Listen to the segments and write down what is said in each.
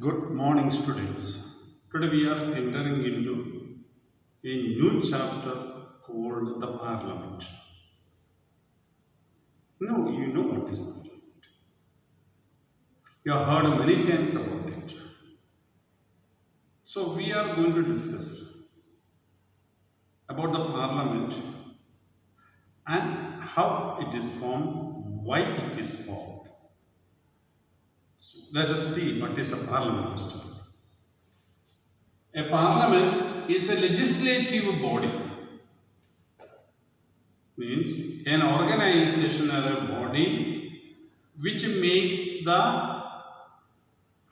Good morning, students. Today we are entering into a new chapter called the Parliament. Now, you know what is the Parliament. You have heard many times about it. So, we are going to discuss about the Parliament and how it is formed, why it is formed. So, let us see what is a Parliament first of all. A parliament is a legislative body. Means an organization or a body which makes the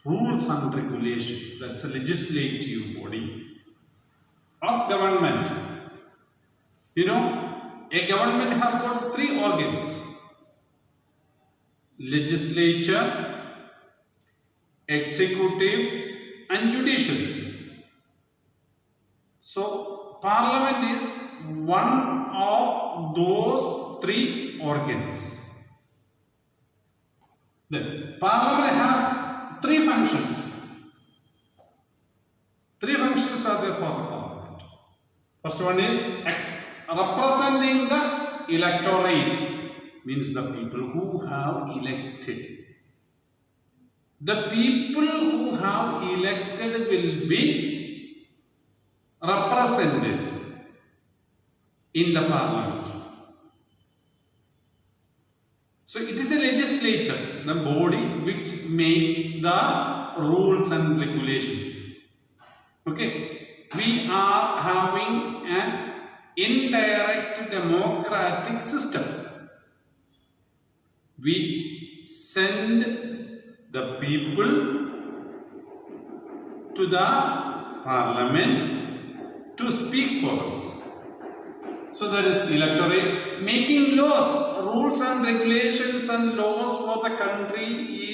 rules and regulations. That's a legislative body of government. You know, a government has got three organs: legislature, executive, and judiciary. So, Parliament is one of those three organs. Then, Parliament has three functions. Three functions are there for the Parliament. First one is representing the electorate, means the people who have elected. The people who have elected will be represented in the Parliament. So it is a legislature, the body which makes the rules and regulations. Okay, we are having an indirect democratic system. We send the people to the Parliament to speak for us. So there is electorate making laws, rules and regulations and laws for the country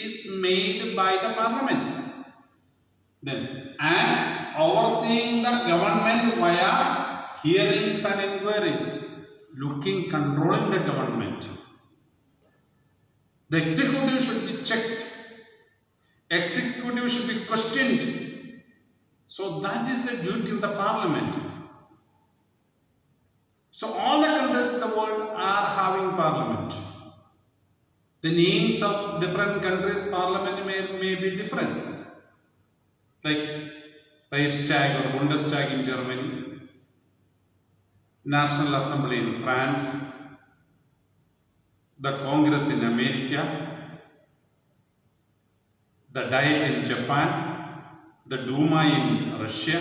is made by the Parliament. Then, and overseeing the government via hearings and inquiries, controlling the government. The executive should be checked. Executive should be questioned. So that is the duty of the Parliament. So all the countries in the world are having Parliament. The names of different countries' Parliament may be different. Like Reichstag or Bundestag in Germany, National Assembly in France, the Congress in America, the Diet in Japan, the Duma in Russia.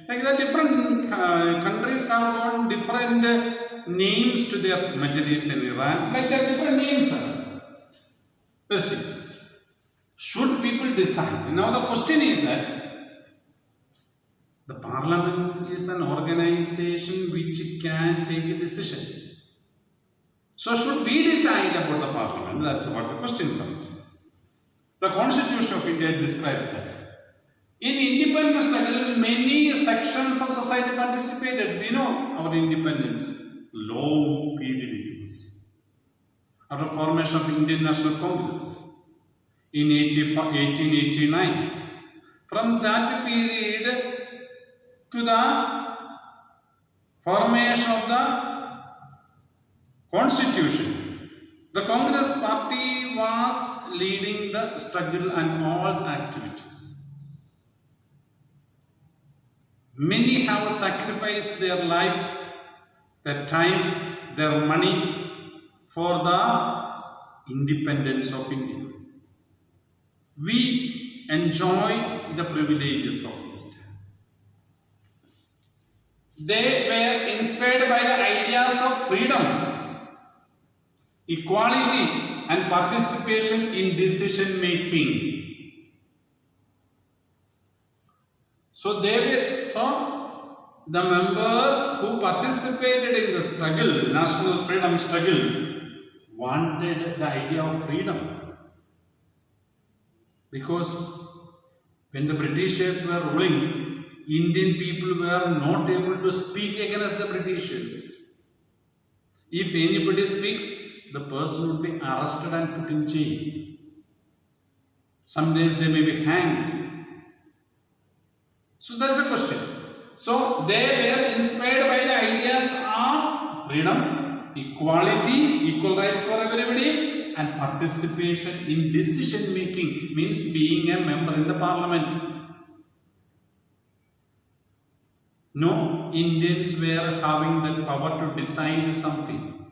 Like the different countries have got different names to their majlis in Iran. Like there are different names. Let's see. Should people decide? Now the question is that the Parliament is an organization which can take a decision. So should we decide about the Parliament? That's what the question comes. The Constitution of India describes that. In independence struggle, many sections of society participated. We know our independence, long period it was. After formation of Indian National Congress in 1889, from that period to the formation of the Constitution, the Congress party was leading the struggle and all the activities. Many have sacrificed their life, their time, their money for the independence of India. We enjoy the privileges of this time. They were inspired by the ideas of freedom, equality, and participation in decision making. So the members who participated in the struggle, national freedom struggle, wanted the idea of freedom. Because when the Britishers were ruling, Indian people were not able to speak against the Britishers. If anybody speaks, the person would be arrested and put in jail. Sometimes they may be hanged. So that's the question. So they were inspired by the ideas of freedom, equality, equal rights for everybody, and participation in decision making, means being a member in the parliament. No Indians were having the power to decide something.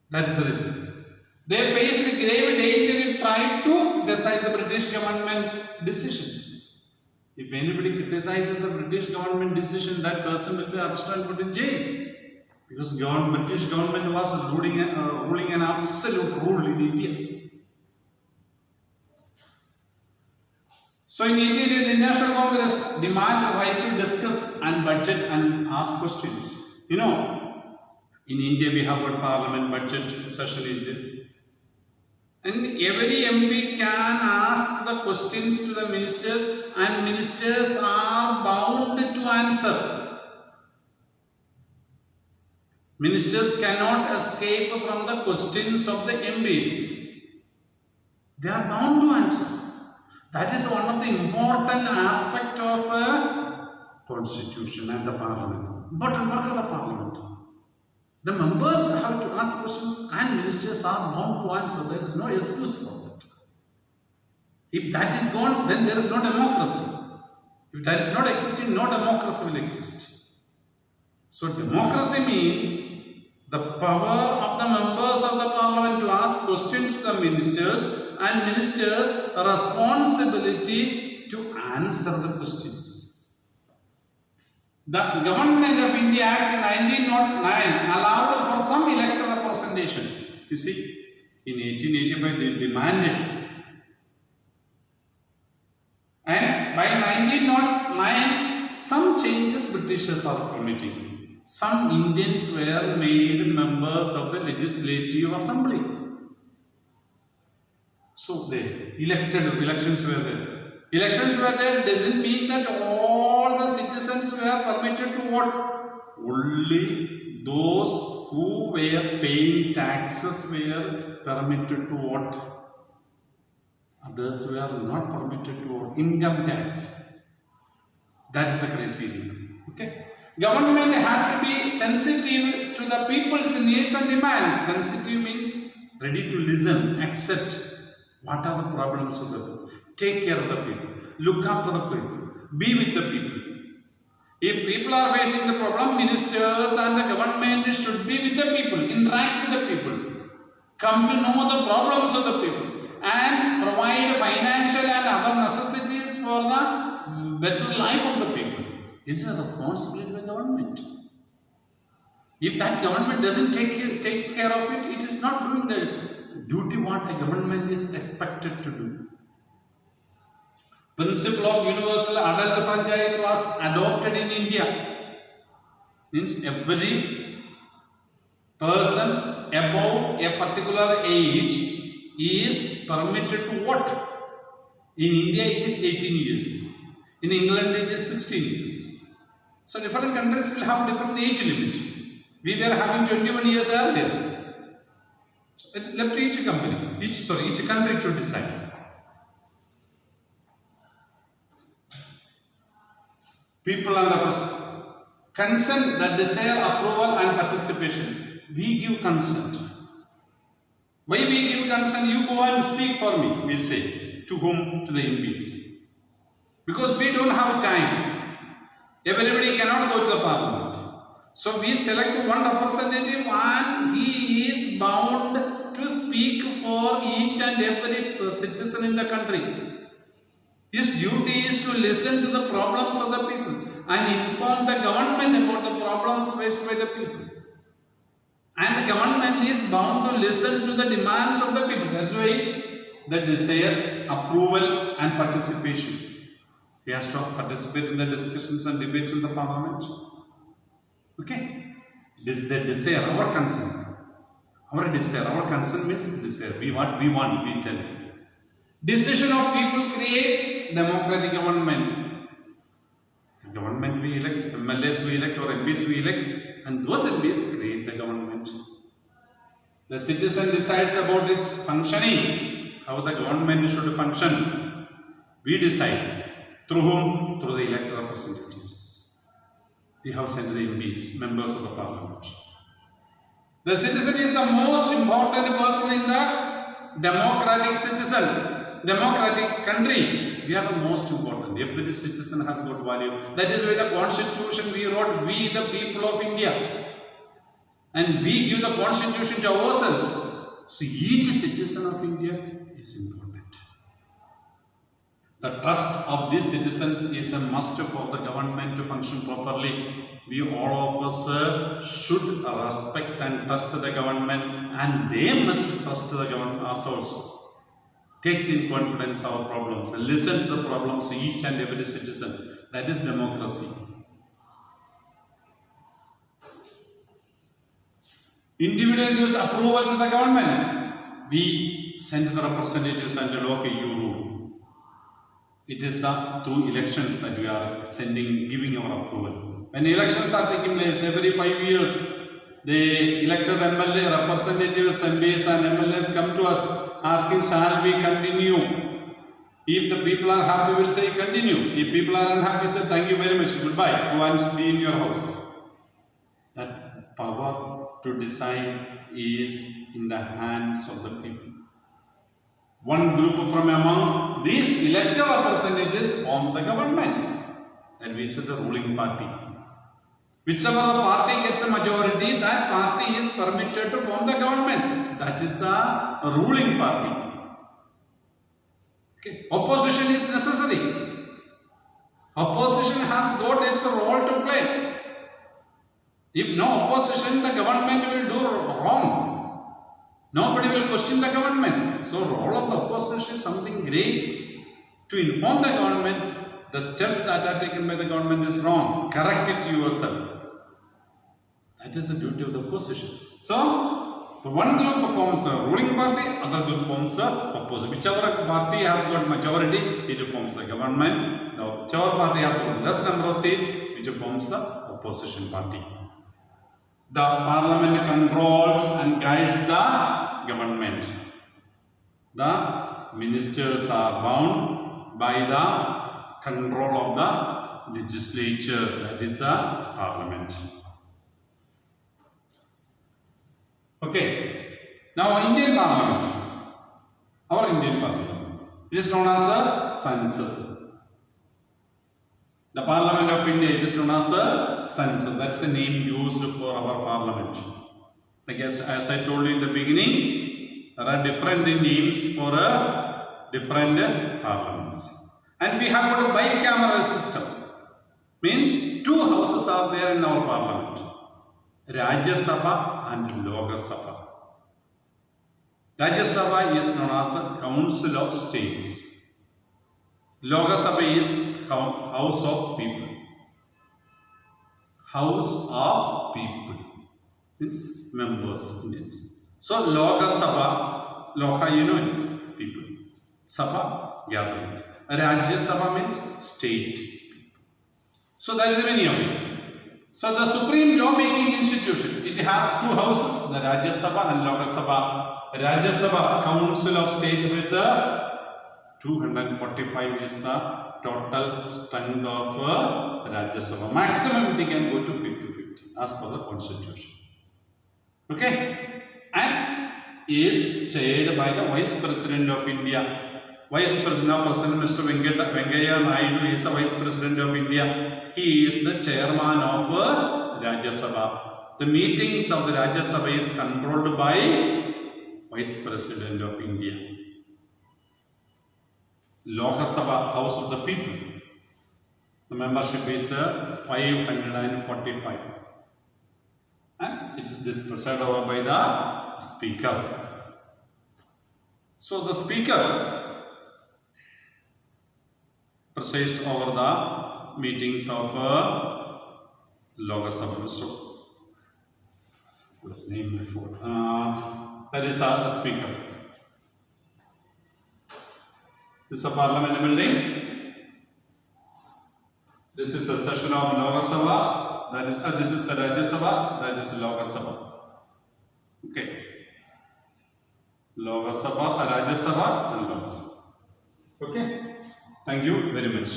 That is the reason. They faced grave danger in trying to criticize the British government decisions. If anybody criticizes a British government decision, that person will be arrested and put in jail. Because British government was ruling an absolute rule in India. So in India, the National Congress demand right to discuss and budget and ask questions. You know, in India we have a parliament budget session is there. And every MP can ask the questions to the ministers, and ministers are bound to answer. Ministers cannot escape from the questions of the MPs. They are bound to answer. That is one of the important aspects of a constitution and the parliament. But what are the parliament? The members have to ask questions and ministers are bound to answer. There is no excuse for that. If that is gone, then there is no democracy. If that is not existing, no democracy will exist. So democracy means the power of the members of the parliament to ask questions to the ministers, and ministers' responsibility to answer the questions. The Government of India Act 1909 allowed for some electoral representation. You see, in 1885 they demanded, and by 1909 some changes Britishers are permitting. Some Indians were made members of the Legislative Assembly. So they elections were there. Elections were there doesn't mean that all the citizens were permitted to vote. Only those who were paying taxes were permitted to vote. Others were not permitted to vote. Income tax. That is the criteria. Okay. Government had to be sensitive to the people's needs and demands. Sensitive means ready to listen, accept what are the problems of the people. Take care of the people. Look after the people. Be with the people. If people are facing the problem, ministers and the government should be with the people, interact with the people, come to know the problems of the people, and provide financial and other necessities for the better life of the people. It's a responsibility of the government. If that government doesn't take care of it, it is not doing the duty what a government is expected to do. Principle of universal adult franchise was adopted in India. Means every person above a particular age is permitted to vote. In India it is 18 years. In England it is 16 years. So different countries will have different age limit. We were having 21 years earlier. So it's left to each country to decide. People and the consent that desire approval and participation. We give consent. Why we give consent? You go and speak for me, we'll say. To whom? To the MPs. Because we don't have time. Everybody cannot go to the parliament. So we select one representative and he is bound to speak for each and every citizen in the country. His duty is to listen to the problems of the people and inform the government about the problems faced by the people. And the government is bound to listen to the demands of the people. That's why the desire, approval and participation. He has to participate in the discussions and debates in the parliament. Okay? This the desire, our concern. Our desire, our concern means desire. We want, we tell. Decision of people creates democratic government. The government we elect, MLAs we elect or MPs we elect, and those MPs create the government. The citizen decides about its functioning, how the government should function. We decide. Through whom? Through the elected representatives. We have sent the MPs, members of the parliament. The citizen is the most important person in the democratic country. We are the most important. Every citizen has got value. That is why the constitution we wrote, we the people of India. And we give the constitution to ourselves. So each citizen of India is important. The trust of these citizens is a must for the government to function properly. We all of us should respect and trust the government, and they must trust the government us also. Take in confidence our problems and listen to the problems of each and every citizen. That is democracy. Individual gives approval to the government. We send the representatives and the local you rule. It is through elections that we are giving our approval. When elections are taking place every 5 years, the elected MLA representatives, MPs and MLAs come to us asking, shall we continue? If the people are happy, we will say continue. If people are unhappy, say thank you very much, goodbye. Who wants to be in your house? That power to decide is in the hands of the people. One group from among these elected representatives forms the government, and we say the ruling party. Whichever the party gets a majority, that party is permitted to form the government. That is the ruling party. Okay. Opposition is necessary. Opposition has got its role to play. If no opposition, the government will do wrong. Nobody will question the government. So, role of the opposition is something great. To inform the government, the steps that are taken by the government is wrong. Correct it yourself. That is the duty of the opposition. So, the one group forms a ruling party, other group forms a opposition. Whichever party has got majority, it forms a government. Now, whichever party has got less number of seats, which forms the opposition party. The parliament controls and guides the government. The ministers are bound by the control of the legislature, that is the parliament. Okay. Now Indian Parliament, our Indian Parliament, it is known as a Sansad. The Parliament of India, it is known as a Sansad. That's the name used for our Parliament. I guess as I told you in the beginning, there are different names for different parliaments. And we have got a bicameral system. Means two houses are there in our Parliament. Rajya Sabha and Lok Sabha. Rajya Sabha is known as a Council of States. Lok Sabha is House of People. House of People means members in it. So Lok Sabha, Loka you know it is people. Sabha gatherings. Rajya Sabha means state people. So that is the meaning of it. So the supreme law-making institution, it has two houses, the Rajya Sabha and Lok Sabha. Rajya Sabha, Council of State with the 245 is the total strength of Rajya Sabha. Maximum it can go to 50-50 as per the constitution. Okay? And is chaired by the Vice President of India. Vice President, Mr. Venkaiah Naidu is the Vice President of India. He is the chairman of Rajya Sabha. The meetings of the Rajya Sabha is controlled by Vice President of India. Lok Sabha, House of the People. The membership is 545. And it is presided over by the Speaker. So the Speaker presides over the meetings of Lok Sabha. What's name before? That is the Speaker. This is a Parliament building. This is a session of Lok Sabha. That is this is the Rajya Sabha. That is Lok Sabha. Okay. Lok Sabha, Rajya Sabha, and Lok Sabha. Okay. Thank you very much.